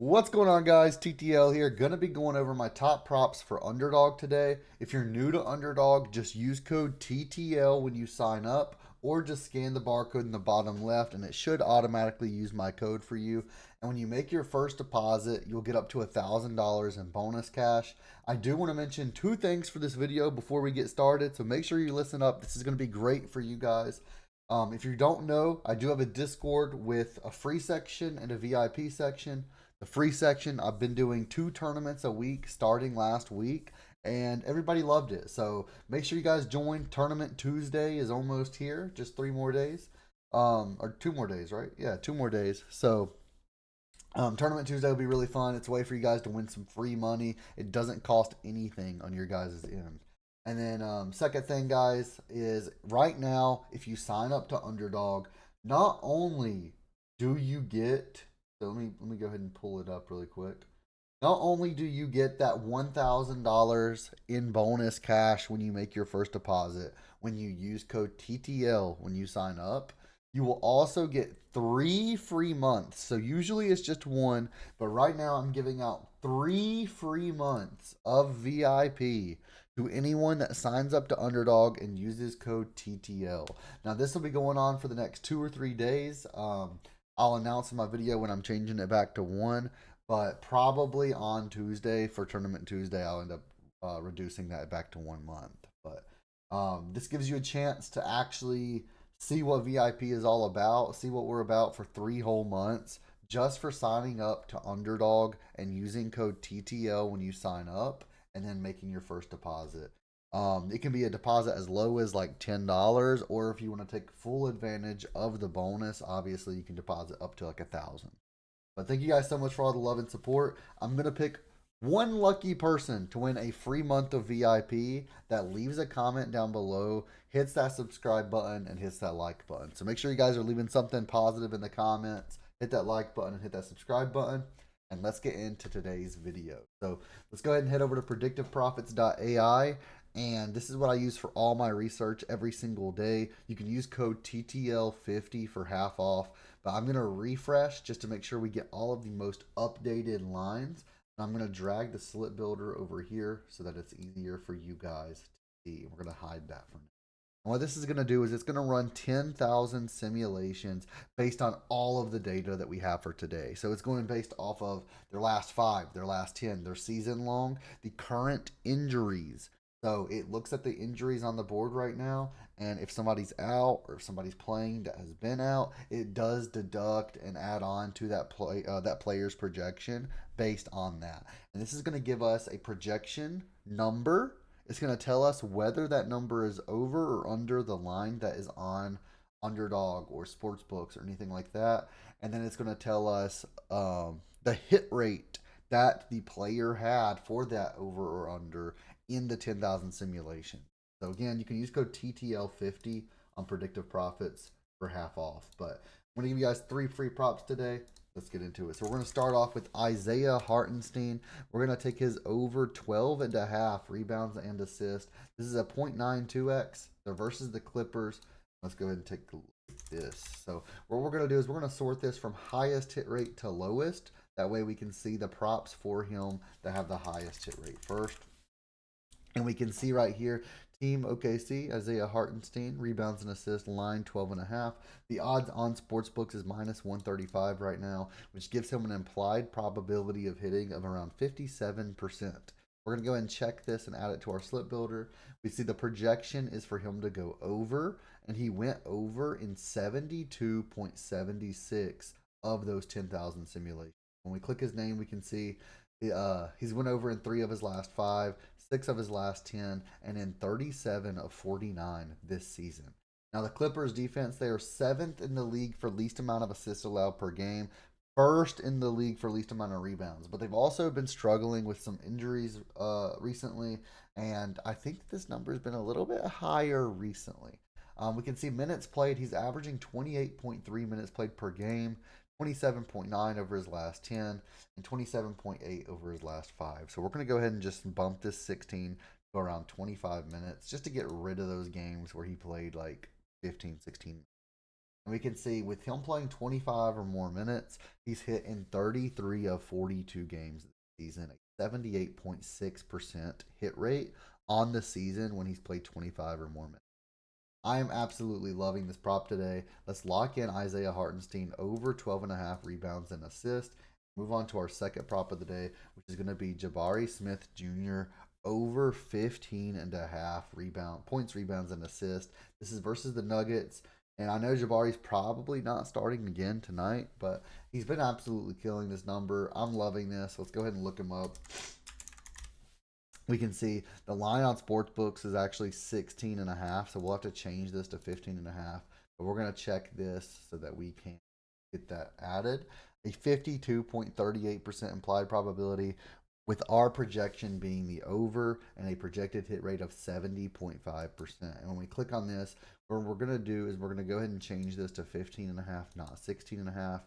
What's going on, guys? TTL here. Gonna be going over my top props for Underdog today. If you're new to Underdog, just use code TTL when you sign up, or just scan the barcode in the bottom left, and it should automatically use my code for you. And when you make your first deposit, you'll get up to $1,000 in bonus cash. I do want to mention two things for this video before we get started, so make sure you listen up. This is gonna be great for you guys. If you don't know, I do have a Discord with a free section and a VIP section. The free section, I've been doing 2 tournaments a week starting last week, and everybody loved it. So make sure you guys join. Tournament Tuesday is almost here, just 3 more days. Or 2 more days, right? Yeah, 2 more days. So Tournament Tuesday will be really fun. It's a way for you guys to win some free money. It doesn't cost anything on your guys' end. And then second thing, guys, is right now, if you sign up to Underdog, not only do you get, so let me go ahead and pull it up really quick. Not only do you get that $1,000 in bonus cash when you make your first deposit, when you use code TTL when you sign up, you will also get 3 free months. So usually it's just one, but right now I'm giving out 3 free months of VIP to anyone that signs up to Underdog and uses code TTL. Now this will be going on for the next 2 or 3 days. I'll announce in my video when I'm changing it back to one, but probably on Tuesday for Tournament Tuesday, I'll end up reducing that back to 1 month. But this gives you a chance to actually see what VIP is all about, see what we're about for 3 whole months just for signing up to Underdog and using code TTL when you sign up and then making your first deposit. It can be a deposit as low as like $10, or if you want to take full advantage of the bonus, obviously you can deposit up to like 1,000. But thank you guys so much for all the love and support. I'm gonna pick one lucky person to win a free month of VIP that leaves a comment down below, hits that subscribe button, and hits that like button. So make sure you guys are leaving something positive in the comments. Hit that like button and hit that subscribe button. And let's get into today's video. So let's go ahead and head over to predictiveprofits.ai. And this is what I use for all my research every single day. You can use code TTL50 for half off. But I'm going to refresh just to make sure we get all of the most updated lines. And I'm going to drag the slip builder over here so that it's easier for you guys to see. We're going to hide that for now. And what this is going to do is it's going to run 10,000 simulations based on all of the data that we have for today. So it's going based off of their last 5, their last 10, their season long, the current injuries. So it looks at the injuries on the board right now, and if somebody's out or if somebody's playing that has been out, it does deduct and add on to that player's projection based on that. And this is going to give us a projection number. It's going to tell us whether that number is over or under the line that is on Underdog or sports books or anything like that. And then it's going to tell us the hit rate that the player had for that over or under in the 10,000 simulation. So again, you can use code TTL50 on Predictive Profits for half off. But I'm going to give you guys 3 free props today. Let's get into it. So we're going to start off with Isaiah Hartenstein. We're going to take his over 12.5 rebounds and assists. This is a 0.92x. They're versus the Clippers. Let's go ahead and take a look at this. So what we're going to do is we're going to sort this from highest hit rate to lowest. That way we can see the props for him that have the highest hit rate first. And we can see right here, Team OKC, Isaiah Hartenstein, rebounds and assists, line 12.5. The odds on sportsbooks is minus 135 right now, which gives him an implied probability of hitting of around 57%. We're going to go ahead and check this and add it to our slip builder. We see the projection is for him to go over, and he went over in 72.76 of those 10,000 simulations. When we click his name, we can see he's went over in 3 of his last 5, 6 of his last 10, and in 37 of 49 this season. Now the Clippers defense, they are 7th in the league for least amount of assists allowed per game, 1st in the league for least amount of rebounds. But they've also been struggling with some injuries recently, and I think this number has been a little bit higher recently. We can see minutes played. He's averaging 28.3 minutes played per game, 27.9 over his last 10, and 27.8 over his last 5. So we're going to go ahead and just bump this 16 to around 25 minutes just to get rid of those games where he played like 15, 16. And we can see with him playing 25 or more minutes, he's hit in 33 of 42 games this season, a 78.6% hit rate on the season when he's played 25 or more minutes. I am absolutely loving this prop today. Let's lock in Isaiah Hartenstein over 12.5 rebounds and assists. Move on to our second prop of the day, which is going to be Jabari Smith Jr. over 15.5 points, rebounds, and assists. This is versus the Nuggets. And I know Jabari's probably not starting again tonight, but he's been absolutely killing this number. I'm loving this. Let's go ahead and look him up. We can see the line on sportsbooks is actually 16.5, so we'll have to change this to 15.5. But we're going to check this so that we can get that added. A 52.38% implied probability, with our projection being the over and a projected hit rate of 70.5%. And when we click on this, what we're going to do is we're going to go ahead and change this to 15.5, not 16.5.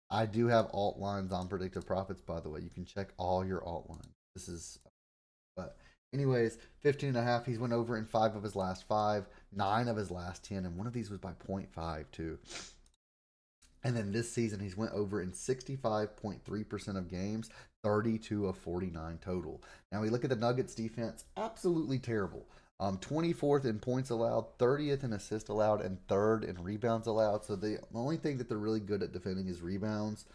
I do have alt lines on predictive profits, by the way. You can check all your alt lines. This is, but anyways, 15.5. He's went over in 5 of his last 5, 9 of his last 10, and one of these was by 0.5 too. And then this season, he's went over in 65.3% of games, 32 of 49 total. Now we look at the Nuggets defense, absolutely terrible. 24th in points allowed, 30th in assists allowed, and 3rd in rebounds allowed. So the only thing that they're really good at defending is rebounds.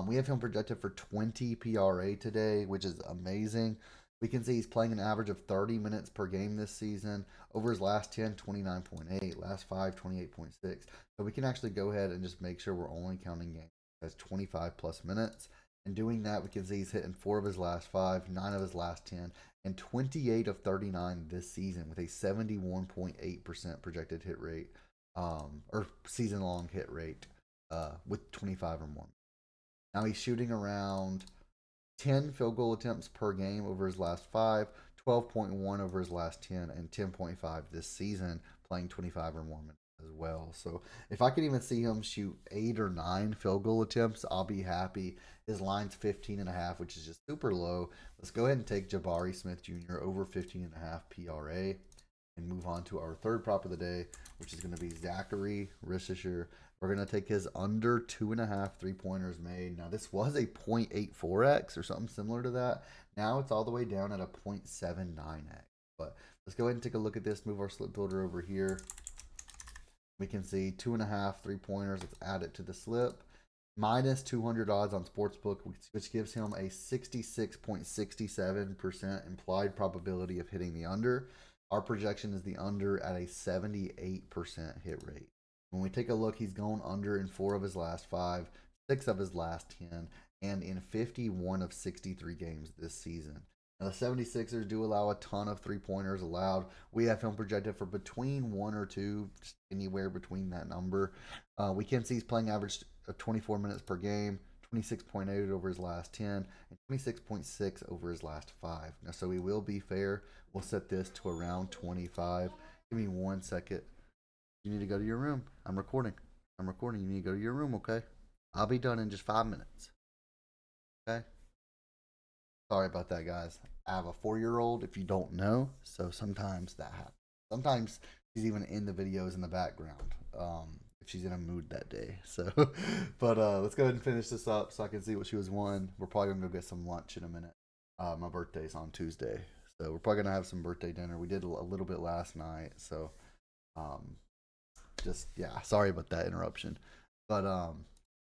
We have him projected for 20 PRA today, which is amazing. We can see he's playing an average of 30 minutes per game this season. Over his last 10, 29.8. Last 5, 28.6. So we can actually go ahead and just make sure we're only counting games as 25 plus minutes. And doing that, we can see he's hitting 4 of his last 5, 9 of his last 10, and 28 of 39 this season with a 71.8% projected hit rate, or season long hit rate, with 25 or more. Now he's shooting around 10 field goal attempts per game over his last 5, 12.1 over his last 10, and 10.5 this season, playing 25 or more minutes as well. So if I could even see him shoot 8 or 9 field goal attempts, I'll be happy. His line's 15.5, which is just super low. Let's go ahead and take Jabari Smith Jr. over 15.5 PRA and move on to our third prop of the day, which is going to be Zachary Rishisher. We're going to take his under 2.5 3-pointers made. Now, this was a 0.84x or something similar to that. Now it's all the way down at a 0.79x. But let's go ahead and take a look at this. Move our slip builder over here. We can see 2.5 3-pointers. Let's add it to the slip. Minus 200 odds on Sportsbook, which gives him a 66.67% implied probability of hitting the under. Our projection is the under at a 78% hit rate. When we take a look, he's gone under in 4 of his last 5, 6 of his last 10, and in 51 of 63 games this season. Now, the 76ers do allow a ton of 3-pointers allowed. We have him projected for between 1 or 2, just anywhere between that number. We can see he's playing average of 24 minutes per game, 26.8 over his last 10, and 26.6 over his last 5. Now, so we will be fair. We'll set this to around 25. Give me 1 second. You need to go to your room. I'm recording. You need to go to your room, okay? I'll be done in just 5 minutes. Okay? Sorry about that, guys. I have a 4-year-old, if you don't know, so sometimes that happens. Sometimes she's even in the videos in the background, if she's in a mood that day. So, but let's go ahead and finish this up so I can see what she was wanting. We're probably going to go get some lunch in a minute. My birthday's on Tuesday, so we're probably going to have some birthday dinner. We did a little bit last night, so just, yeah, sorry about that interruption. But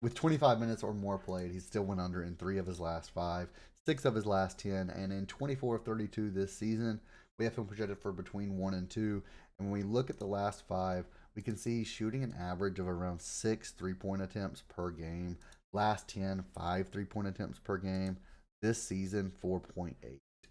with 25 minutes or more played, he still went under in 3 of his last 5, 6 of his last 10, and in 24 of 32 this season. We have him projected for between 1 and 2. And when we look at the last 5, we can see he's shooting an average of around 6 3-point attempts per game. Last 10, 5 3-point attempts per game. This season, 4.8.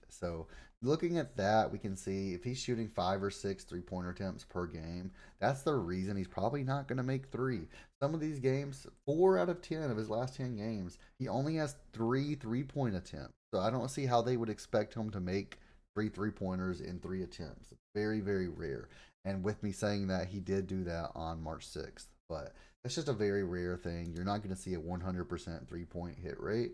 So looking at that, we can see if he's shooting 5 or 6 3-pointer attempts per game, that's the reason he's probably not going to make 3. Some of these games, 4 out of 10 of his last 10 games, he only has 3 3-point attempts. So I don't see how they would expect him to make 3 3-pointers in 3 attempts. It's very, very rare. And with me saying that, he did do that on March 6th. But that's just a very rare thing. You're not going to see a 100% 3-point hit rate.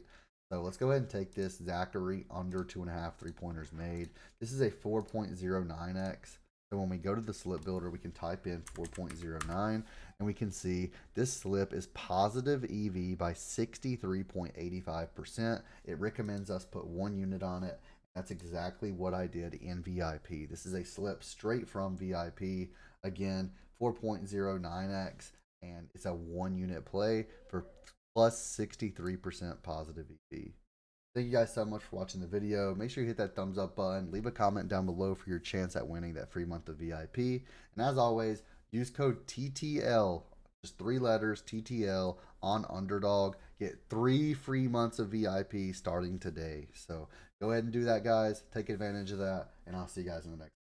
So let's go ahead and take this Zachary under 2.5 3-pointers made. This is a 4.09x. So when we go to the slip builder, we can type in 4.09 and we can see this slip is positive EV by 63.85%. It recommends us put 1 unit on it. That's exactly what I did in VIP. This is a slip straight from VIP. Again, 4.09x, and it's a 1 unit play for plus 63% positive EV. Thank you guys so much for watching the video. Make sure you hit that thumbs up button. Leave a comment down below for your chance at winning that free month of VIP. And as always, use code TTL, just 3 letters, TTL on Underdog. Get 3 free months of VIP starting today. So go ahead and do that, guys. Take advantage of that. And I'll see you guys in the next